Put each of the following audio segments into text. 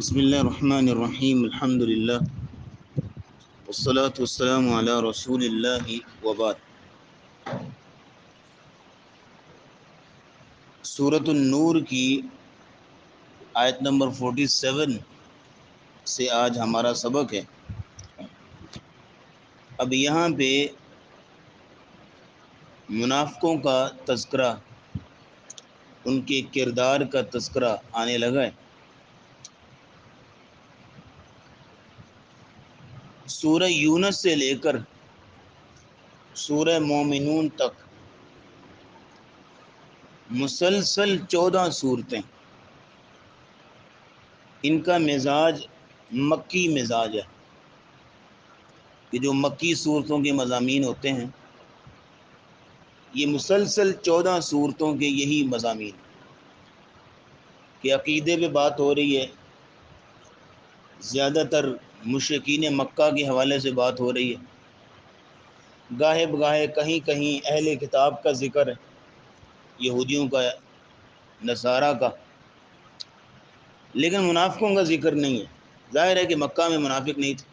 بسم اللہ الرحمن الرحیم الحمد للہ والصلاة والسلام علی رسول اللہ وبعد۔ سورۃ النور کی آیت نمبر 47 سے آج ہمارا سبق ہے۔ اب یہاں پہ منافقوں کا تذکرہ، ان کے کردار کا تذکرہ آنے لگا ہے۔ سورہ یونس سے لے کر سورہ مومنون تک مسلسل 14 صورتیں، ان کا مزاج مکی مزاج ہے کہ جو مکی صورتوں کے مضامین ہوتے ہیں، یہ مسلسل 14 صورتوں کے یہی مضامین کہ عقیدے پہ بات ہو رہی ہے، زیادہ تر مشرکین مکہ کے حوالے سے بات ہو رہی ہے، گاہے بگاہے کہیں کہیں اہل کتاب کا ذکر ہے، یہودیوں کا، نصارہ کا، لیکن منافقوں کا ذکر نہیں ہے۔ ظاہر ہے کہ مکہ میں منافق نہیں تھے،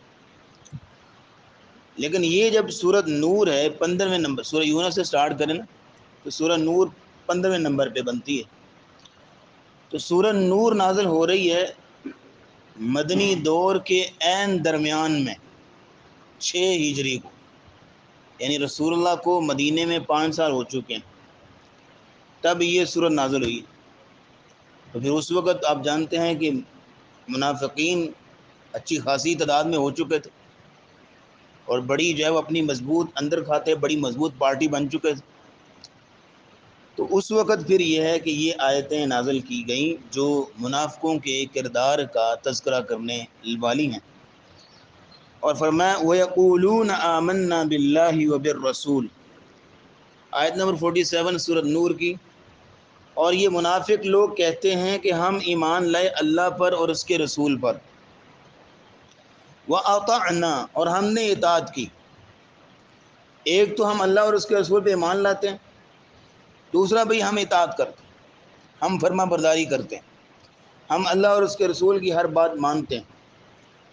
لیکن یہ جب سورۃ نور ہے 15ویں نمبر، سورہ یونس سے سٹارٹ کریں نا تو سورہ نور 15ویں نمبر پہ بنتی ہے۔ تو سورہ نور نازل ہو رہی ہے مدنی دور کے عین درمیان میں 6 ہجری کو، یعنی رسول اللہ کو مدینے میں 5 سال ہو چکے ہیں، تب یہ سورت نازل ہوئی۔ تو پھر اس وقت آپ جانتے ہیں کہ منافقین اچھی خاصی تعداد میں ہو چکے تھے، اور بڑی جو ہے وہ اپنی مضبوط اندر کھاتے بڑی مضبوط پارٹی بن چکے تھے۔ تو اس وقت پھر یہ ہے کہ یہ آیتیں نازل کی گئیں جو منافقوں کے کردار کا تذکرہ کرنے والی ہیں، اور فرمایا وَيَقُولُونَ آمَنَّا بِاللَّهِ وَبِالرَّسُولِ، آیت نمبر 47 سورۃ نور کی۔ اور یہ منافق لوگ کہتے ہیں کہ ہم ایمان لائے اللہ پر اور اس کے رسول پر، وَأَطَعْنَا، اور ہم نے اطاعت کی۔ ایک تو ہم اللہ اور اس کے رسول پہ ایمان لاتے ہیں، دوسرا بھئی ہم اطاعت کرتے ہیں، ہم فرما برداری کرتے ہیں، ہم اللہ اور اس کے رسول کی ہر بات مانتے ہیں۔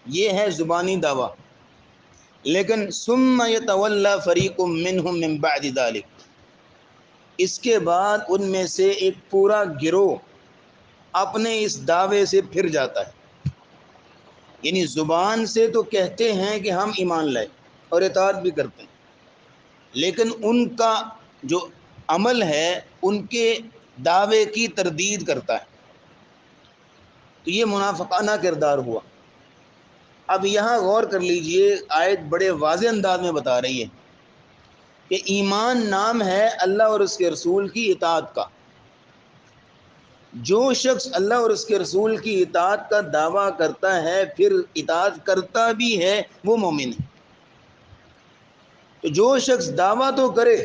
یہ ہے زبانی دعویٰ، لیکن ثم يتولى فريق منهم من بعد ذلك، اس کے بعد ان میں سے ایک پورا گروہ اپنے اس دعوے سے پھر جاتا ہے۔ یعنی زبان سے تو کہتے ہیں کہ ہم ایمان لائے اور اطاعت بھی کرتے ہیں، لیکن ان کا جو عمل ہے ان کے دعوے کی تردید کرتا ہے۔ تو یہ منافقانہ کردار ہوا۔ اب یہاں غور کر لیجئے، آیت بڑے واضح انداز میں بتا رہی ہے کہ ایمان نام ہے اللہ اور اس کے رسول کی اطاعت کا۔ جو شخص اللہ اور اس کے رسول کی اطاعت کا دعویٰ کرتا ہے پھر اطاعت کرتا بھی ہے، وہ مومن ہے۔ تو جو شخص دعویٰ تو کرے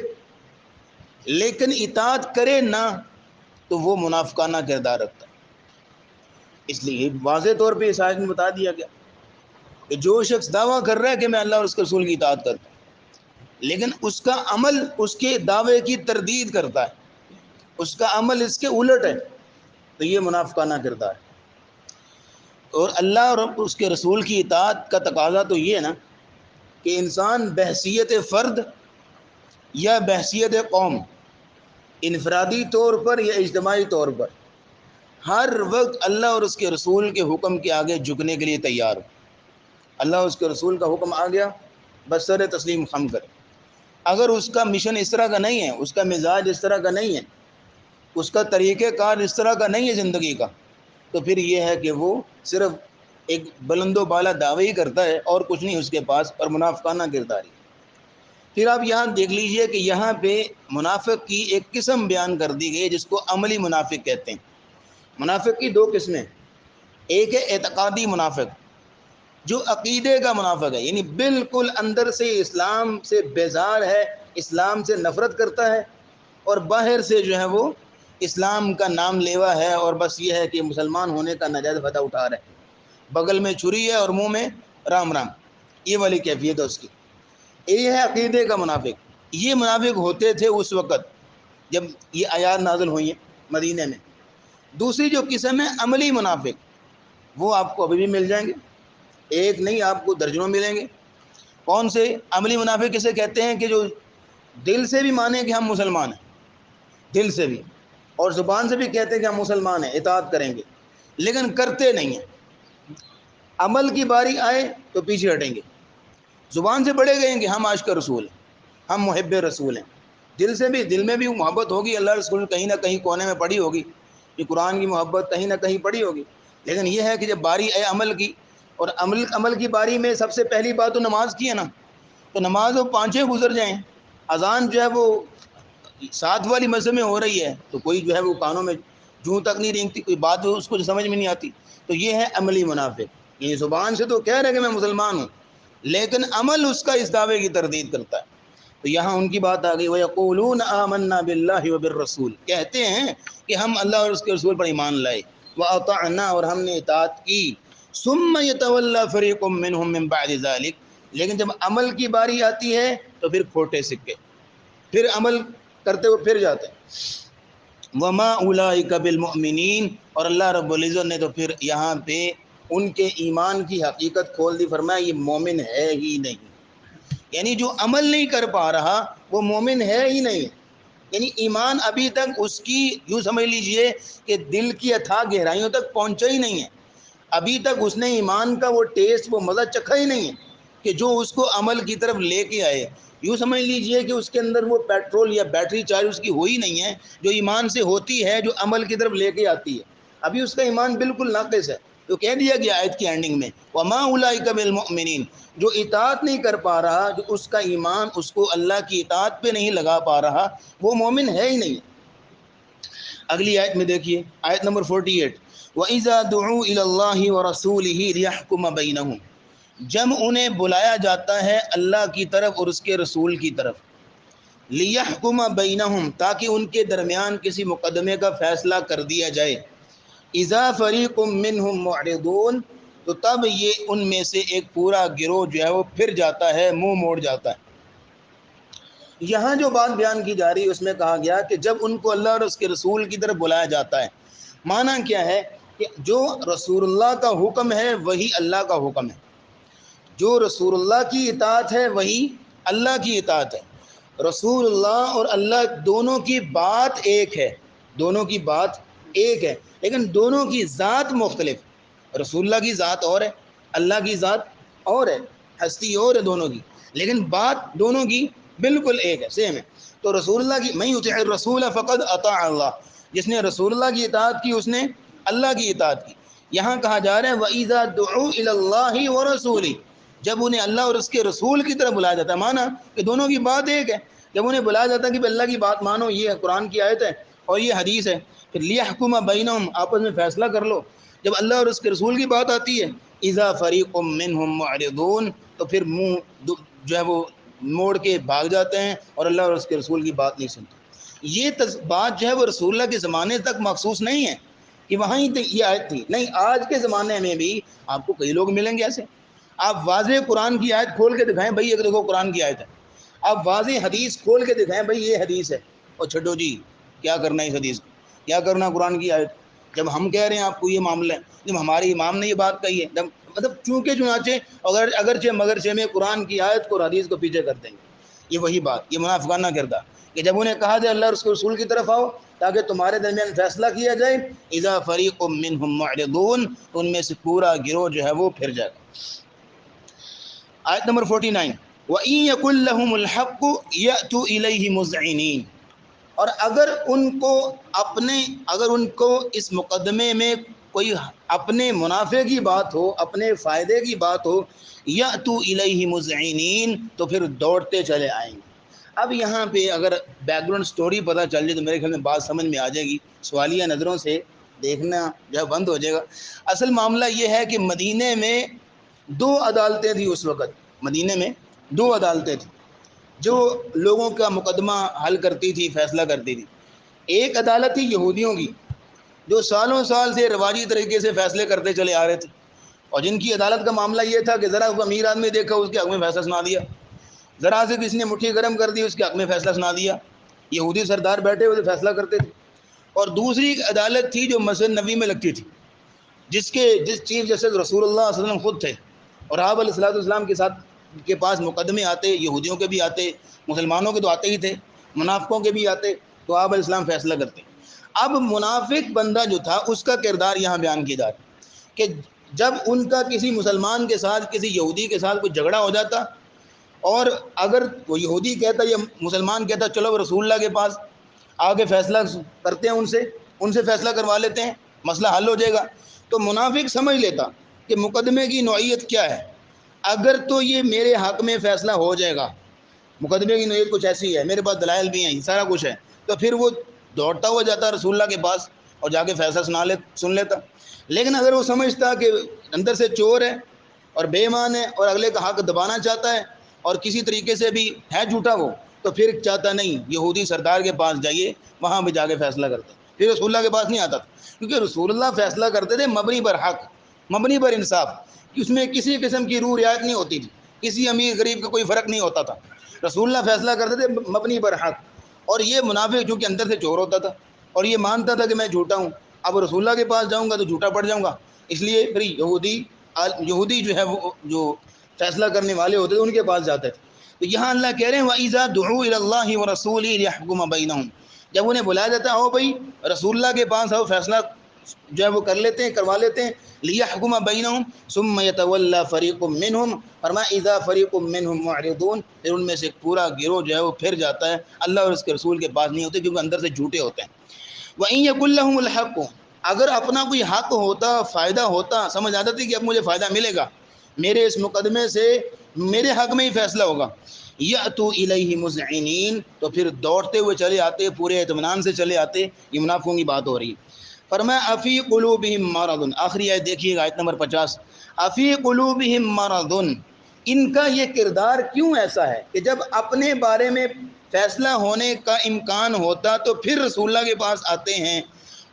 لیکن اطاعت کرے نہ، تو وہ منافقانہ کردار رکھتا ہے۔ اس لیے واضح طور پہ اس آیت میں بتا دیا گیا کہ جو شخص دعویٰ کر رہا ہے کہ میں اللہ اور اس کے رسول کی اطاعت کرتا ہوں، لیکن اس کا عمل اس کے دعوے کی تردید کرتا ہے، اس کا عمل اس کے الٹ ہے، تو یہ منافقانہ کردار ہے۔ اور اللہ اور اس کے رسول کی اطاعت کا تقاضا تو یہ ہے نا کہ انسان بحیثیت فرد یا بحیثیت قوم، انفرادی طور پر یا اجتماعی طور پر، ہر وقت اللہ اور اس کے رسول کے حکم کے آگے جھکنے کے لیے تیار ہو۔ اللہ اور اس کے رسول کا حکم آ گیا، بس سر تسلیم خم کرے۔ اگر اس کا مشن اس طرح کا نہیں ہے، اس کا مزاج اس طرح کا نہیں ہے، اس کا طریقہ کار اس طرح کا نہیں ہے زندگی کا، تو پھر یہ ہے کہ وہ صرف ایک بلند و بالا دعوے ہی کرتا ہے اور کچھ نہیں اس کے پاس، اور منافقانہ کرداری۔ پھر آپ یہاں دیکھ لیجئے کہ یہاں پہ منافق کی ایک قسم بیان کر دی گئی جس کو عملی منافق کہتے ہیں۔ منافق کی 2 قسمیں، ایک ہے اعتقادی منافق، جو عقیدے کا منافق ہے، یعنی بالکل اندر سے اسلام سے بیزار ہے، اسلام سے نفرت کرتا ہے، اور باہر سے جو ہے وہ اسلام کا نام لیوا ہے، اور بس یہ ہے کہ مسلمان ہونے کا ناجائز فائدہ اٹھا رہے ہیں، بغل میں چھری ہے اور منہ میں رام رام، یہ والی کیفیت ہے اس کی۔ یہ ہے عقیدے کا منافق۔ یہ منافق ہوتے تھے اس وقت جب یہ آیات نازل ہوئی ہیں مدینہ میں۔ دوسری جو قسم ہے عملی منافق، وہ آپ کو ابھی بھی مل جائیں گے، ایک نہیں آپ کو درجنوں ملیں گے۔ کون سے؟ عملی منافق کسے کہتے ہیں کہ جو دل سے بھی مانیں کہ ہم مسلمان ہیں، دل سے بھی، اور زبان سے بھی کہتے ہیں کہ ہم مسلمان ہیں، اطاعت کریں گے، لیکن کرتے نہیں ہیں۔ عمل کی باری آئے تو پیچھے ہٹیں گے، زبان سے بڑے گئیں کہ ہم عاشق رسول ہیں، ہم محب رسول ہیں، دل سے بھی، دل میں بھی محبت ہوگی اللہ رسول کہیں نہ کہیں کونے میں پڑی ہوگی، یہ قرآن کی محبت کہیں نہ کہیں پڑی ہوگی، لیکن یہ ہے کہ جب باری آئے عمل کی، اور عمل کی باری میں سب سے پہلی بات تو نماز کی ہے نا، تو نماز وہ پانچیں گزر جائیں، اذان جو ہے وہ 7 والی مسجد میں ہو رہی ہے تو کوئی جو ہے وہ کانوں میں جوں تک نہیں رینگتی، کوئی بات اس کو سمجھ میں نہیں آتی، تو یہ ہے عملی منافق، یہ زبان سے تو کہہ رہے کہ میں مسلمان ہوں، لیکن عمل اس کا اس دعوے کی تردید کرتا ہے۔ تو یہاں ان کی بات آ گئی، وَيَقُولُونَ آمَنَّا بِاللَّهِ وَبِالرَّسُولِ، کہتے ہیں کہ ہم اللہ اور اس کے رسول پر ایمان لائے، وَأَطَعْنَا، اور ہم نے اطاعت کی، ثُمَّ يَتَوَلَّى فَرِيقٌ مِّنْهُم مِّن بَعْدِ ذَلِكَ، لیکن جب عمل کی باری آتی ہے تو پھر کھوٹے سکے، پھر عمل کرتے ہوئے پھر جاتے ہیں۔ وَمَا أُولَٰئِكَ بِالْمُؤْمِنِينَ، اور اللہ رب العزت نے تو پھر یہاں پہ ان کے ایمان کی حقیقت کھول دی، فرمایا یہ مومن ہے ہی نہیں، یعنی جو عمل نہیں کر پا رہا وہ مومن ہے ہی نہیں، یعنی ایمان ابھی تک اس کی، یوں سمجھ لیجئے کہ دل کی اتھاہ گہرائیوں تک پہنچا ہی نہیں ہے، ابھی تک اس نے ایمان کا وہ ٹیسٹ، وہ مزہ چکھا ہی نہیں ہے کہ جو اس کو عمل کی طرف لے کے آئے، یوں سمجھ لیجئے کہ اس کے اندر وہ پیٹرول یا بیٹری چارج اس کی ہوئی نہیں ہے جو ایمان سے ہوتی ہے، جو عمل کی طرف لے کے آتی ہے، ابھی اس کا ایمان بالکل ناقص ہے۔ تو کہہ دیا گیا آیت کی اینڈنگ میں وَمَا أُولَٰئِكَ بِالْمُؤْمِنِينَ، جو اطاعت نہیں کر پا رہا، جو اس کا ایمان اس کو اللہ کی اطاعت پہ نہیں لگا پا رہا، وہ مومن ہے ہی نہیں۔ اگلی آیت میں دیکھیے، آیت نمبر 48، وَإِذَا دُعُوا إِلَى اللَّهِ وَرَسُولِهِ لِيَحْكُمَ بَيْنَهُمْ، جب انہیں بلایا جاتا ہے اللہ کی طرف اور اس کے رسول کی طرف، لِيَحْكُمَ بَيْنَهُمْ، تاکہ ان کے درمیان کسی مقدمے کا فیصلہ کر دیا جائے، اذا فریق منہم معرضون، تو تب یہ ان میں سے ایک پورا گروہ جو ہے وہ پھر جاتا ہے، منہ موڑ جاتا ہے۔ یہاں جو بات بیان کی جا رہی ہے اس میں کہا گیا کہ جب ان کو اللہ اور اس کے رسول کی طرف بلایا جاتا ہے، معنی کیا ہے کہ جو رسول اللہ کا حکم ہے وہی اللہ کا حکم ہے، جو رسول اللہ کی اطاعت ہے وہی اللہ کی اطاعت ہے، رسول اللہ اور اللہ دونوں کی بات ایک ہے، دونوں کی بات ایک ہے، لیکن دونوں کی ذات مختلف، رسول اللہ کی ذات اور ہے، اللہ کی ذات اور ہے، ہستی اور ہے دونوں کی، لیکن بات دونوں کی بالکل ایک ہے، سیم ہے۔ تو رسول اللہ کی، مَن یُطِعِ الرَّسُولَ فَقَدْ أَطَاعَ اللَّهَ، جس نے رسول اللہ کی اطاعت کی اس نے اللہ کی اطاعت کی۔ یہاں کہا جا رہا ہے وَإِذَا دُعُوا إِلَى اللَّهِ وَرَسُولِهِ، جب انہیں اللہ اور اس کے رسول کی طرف بلایا جاتا ہے، مانا کہ دونوں کی بات ایک ہے، جب انہیں بلایا جاتا ہے کہ اللہ کی بات مانو، یہ قرآن کی آیت ہے اور یہ حدیث ہے، پھر لِيَحْكُمَ بَيْنَهُمْ، آپس میں فیصلہ کر لو، جب اللہ اور اس کے رسول کی بات آتی ہے، اِذَا فَرِيقٌ مِّنْهُمْ مُعْرِضُونَ، تو پھر منہ جو ہے وہ موڑ کے بھاگ جاتے ہیں اور اللہ اور اس کے رسول کی بات نہیں سنتے۔ یہ بات جو ہے وہ رسول اللہ کے زمانے تک مخصوص نہیں ہے کہ وہاں ہی یہ آیت تھی، نہیں، آج کے زمانے میں بھی آپ کو کئی لوگ ملیں گے ایسے، آپ واضح قرآن کی آیت کھول کے دکھائیں بھائی یہ دیکھو قرآن کی آیت ہے، آپ واضح حدیث کھول کے دکھائیں بھائی یہ حدیث ہے، اور چھٹو جی کیا کرنا ہے اس حدیث کو، کیا کرنا قرآن کی آیت، جب ہم کہہ رہے ہیں آپ کو یہ معاملہ ہے، جب ہمارے امام نے یہ بات کہی ہے، جب مطلب چونکہ چنانچہ اگرچہ مگرچہ میں قرآن کی آیت کو اور حدیث کو پیچھے کر دیں گے، یہ وہی بات، یہ منافقانہ کردار کہ جب انہیں کہا جائے اللہ اور اس کے رسول کی طرف آؤ تاکہ تمہارے درمیان فیصلہ کیا جائے، اذا فریق منہم معرضون، ان میں سے پورا گروہ جو ہے وہ پھر جائے گا۔ آیت نمبر 49، وَإِن يَكُن لَّهُمُ الْحَقُّ يَأْتُوا إِلَيْهِ مُذْعِنِينَ، اور اگر ان کو اس مقدمے میں کوئی اپنے منافع کی بات ہو، اپنے فائدے کی بات ہو، یأتوا الیہ مذعنین، تو پھر دوڑتے چلے آئیں گے۔ اب یہاں پہ اگر بیک گراؤنڈ سٹوری پتہ چل جائے تو میرے خیال میں بات سمجھ میں آ جائے گی، سوالیہ نظروں سے دیکھنا جو ہے بند ہو جائے گا۔ اصل معاملہ یہ ہے کہ مدینے میں 2 عدالتیں تھیں اس وقت، مدینے میں 2 عدالتیں تھیں جو لوگوں کا مقدمہ حل کرتی تھی، فیصلہ کرتی تھی۔ ایک عدالت تھی یہودیوں کی جو سالوں سال سے رواجی طریقے سے فیصلے کرتے چلے آ رہے تھے، اور جن کی عدالت کا معاملہ یہ تھا کہ ذرا امیر آدمی دیکھا اس کے حق میں فیصلہ سنا دیا، ذرا سے کسی نے مٹھی گرم کر دی اس کے حق میں فیصلہ سنا دیا، یہودی سردار بیٹھے ہوئے فیصلہ کرتے تھے۔ اور دوسری عدالت تھی جو مسجد نبی میں لگتی تھی، جس چیف جسٹس رسول اللہ صلی اللہ علیہ وسلم خود تھے، اور آپ علیہ الصلوۃ والسلام کے پاس مقدمے آتے، یہودیوں کے بھی آتے، مسلمانوں کے تو آتے ہی تھے، منافقوں کے بھی آتے، تو آپ علیہ السلام فیصلہ کرتے۔ اب منافق بندہ جو تھا اس کا کردار یہاں بیان کیا جا رہا ہے کہ جب ان کا کسی مسلمان کے ساتھ، کسی یہودی کے ساتھ کوئی جھگڑا ہو جاتا، اور اگر وہ یہودی کہتا یا مسلمان کہتا چلو رسول اللہ کے پاس آگے فیصلہ کرتے ہیں، ان سے فیصلہ کروا لیتے ہیں، مسئلہ حل ہو جائے گا، تو منافق سمجھ لیتا کہ مقدمے کی نوعیت کیا ہے، اگر تو یہ میرے حق میں فیصلہ ہو جائے گا، مقدمے کی نوعیت کچھ ایسی ہے، میرے پاس دلائل بھی ہیں، سارا کچھ ہے، تو پھر وہ دوڑتا ہوا جاتا رسول اللہ کے پاس اور جا کے فیصلہ سن لیتا۔ لیکن اگر وہ سمجھتا کہ اندر سے چور ہے اور بے ایمان ہے اور اگلے کا حق دبانا چاہتا ہے اور کسی طریقے سے بھی ہے جھوٹا وہ، تو پھر چاہتا نہیں یہودی سردار کے پاس جائیے، وہاں بھی جا کے فیصلہ کرتا، پھر رسول اللہ کے پاس نہیں آتا تھا، کیونکہ رسول اللہ فیصلہ کرتے تھے مبنی پر حق، مبنی پر انصاف، اس میں کسی قسم کی روح رعایت نہیں ہوتی تھی، کسی امیر غریب کا کوئی فرق نہیں ہوتا تھا، رسول اللہ فیصلہ کرتے تھے مبنی پر حق۔ اور یہ منافق چونکہ اندر سے چور ہوتا تھا اور یہ مانتا تھا کہ میں جھوٹا ہوں، اب رسول اللہ کے پاس جاؤں گا تو جھوٹا پڑ جاؤں گا، اس لیے پھر یہودی جو ہے وہ جو فیصلہ کرنے والے ہوتے تھے ان کے پاس جاتے تھے۔ تو یہاں اللہ کہہ رہے ہیں وَإِذَا دُعُوا إِلَى اللَّهِ وَرَسُولِهِ لِيَحْكُمَ بَيْنَهُمْ، جب انہیں بلایا جاتا ہے آؤ بھائی رسول اللہ کے پاس آؤ، فیصلہ جو ہے وہ کر لیتے ہیں، کروا لیتے ہیں، لِيَحْكُمَ بَيْنَهُمْ ثُمَّ يَتَوَلَّى فَرِيقٌ مِّنْهُمْ، فرمایا اِذَا فَرِيقٌ مِّنْهُمْ مُعْرِضُونَ، پھر ان میں سے ایک پورا گروہ جو ہے وہ پھر جاتا ہے، اللہ اور اس کے رسول کے پاس نہیں ہوتے کیونکہ اندر سے جھوٹے ہوتے ہیں۔ وَإِن يَكُن لَّهُمُ الْحَقُّ، اگر اپنا کوئی حق ہوتا، فائدہ ہوتا، سمجھ آتا تھی کہ اب مجھے فائدہ ملے گا، میرے اس مقدمے سے میرے حق میں ہی فیصلہ ہوگا، یَأْتُوا إِلَيْهِ مُذْعِنِينَ، تو پھر دوڑتے ہوئے چلے آتے، پورے اطمینان سے چلے آتے، یہ منافقوں کی بات ہو رہی ہے۔ فرمایا افی قلوبہم مرض، آخری آیت دیکھیے گا، آیت نمبر 50، افی قلوبہم مرض، ان کا یہ کردار کیوں ایسا ہے کہ جب اپنے بارے میں فیصلہ ہونے کا امکان ہوتا تو پھر رسول اللہ کے پاس آتے ہیں،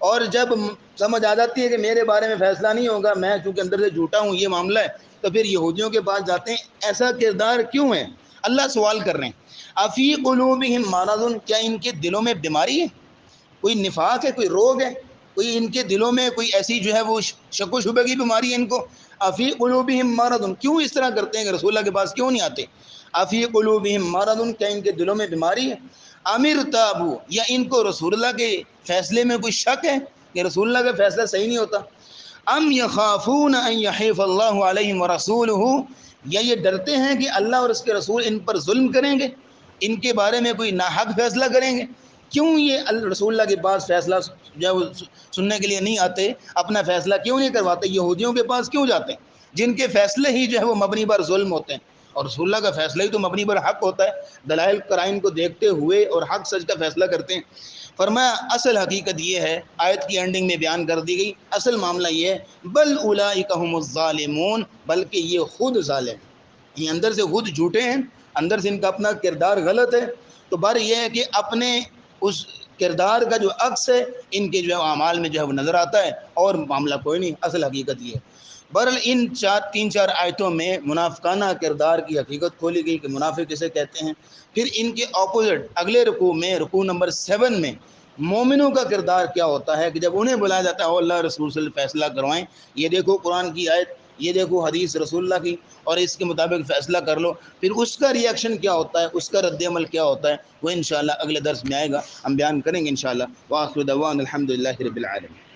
اور جب سمجھ آ جاتی ہے کہ میرے بارے میں فیصلہ نہیں ہوگا، میں چونکہ اندر سے جھوٹا ہوں یہ معاملہ ہے، تو پھر یہودیوں کے پاس جاتے ہیں۔ ایسا کردار کیوں ہے؟ اللہ سوال کر رہے ہیں افی قلوبہم مرض، کیا ان کے دلوں میں بیماری ہے، کوئی نفاق ہے، کوئی روگ ہے، کوئی ان کے دلوں میں کوئی ایسی جو ہے وہ شک و شبہ کی بیماری ہے ان کو؟ افی قلوبہم مرض، کیوں اس طرح کرتے ہیں کہ رسول اللہ کے پاس کیوں نہیں آتے؟ افی قلوبہم مرض، کیا ان کے دلوں میں بیماری ہے؟ امر تابو، یا ان کو رسول اللہ کے فیصلے میں کوئی شک ہے کہ رسول اللہ کا فیصلہ صحیح نہیں ہوتا؟ ام یخافون ان یحیف اللہ علیہم ورسولہ، یا یہ ڈرتے ہیں کہ اللہ اور اس کے رسول ان پر ظلم کریں گے، ان کے بارے میں کوئی ناحق فیصلہ کریں گے؟ کیوں یہ رسول اللہ کے پاس فیصلہ جو ہے وہ سننے کے لیے نہیں آتے، اپنا فیصلہ کیوں نہیں کرواتے، یہودیوں کے پاس کیوں جاتے ہیں جن کے فیصلے ہی جو ہے وہ مبنی پر ظلم ہوتے ہیں، اور رسول اللہ کا فیصلہ ہی تو مبنی پر حق ہوتا ہے، دلائل قرائن کو دیکھتے ہوئے اور حق سچ کا فیصلہ کرتے ہیں۔ فرمایا اصل حقیقت یہ ہے، آیت کی اینڈنگ میں بیان کر دی گئی، اصل معاملہ یہ ہے بل اولئک هم الظالمون، بلکہ یہ خود ظالم ہیں، یہ اندر سے خود جھوٹے ہیں، اندر سے ان کا اپنا کردار غلط ہے، تو بر یہ ہے کہ اپنے اس کردار کا جو عکس ہے ان کے جو ہے اعمال میں جو ہے وہ نظر آتا ہے، اور معاملہ کوئی نہیں، اصل حقیقت یہ ہے۔ بہرحال ان تین چار آیتوں میں منافقانہ کردار کی حقیقت کھولی گئی کہ منافق کسے کہتے ہیں، پھر ان کے اپوزٹ اگلے رکوع میں، رکوع نمبر 7 میں مومنوں کا کردار کیا ہوتا ہے کہ جب انہیں بلایا جاتا ہے اللہ رسول صلی اللہ علیہ وسلم فیصلہ کروائیں، یہ دیکھو قرآن کی آیت، یہ دیکھو حدیث رسول اللہ کی، اور اس کے مطابق فیصلہ کر لو، پھر اس کا ریئیکشن کیا ہوتا ہے، اس کا رد عمل کیا ہوتا ہے، وہ انشاءاللہ اگلے درس میں آئے گا، ہم بیان کریں گے انشاءاللہ۔ وآخر دعوانا الحمدللہ رب العالمین۔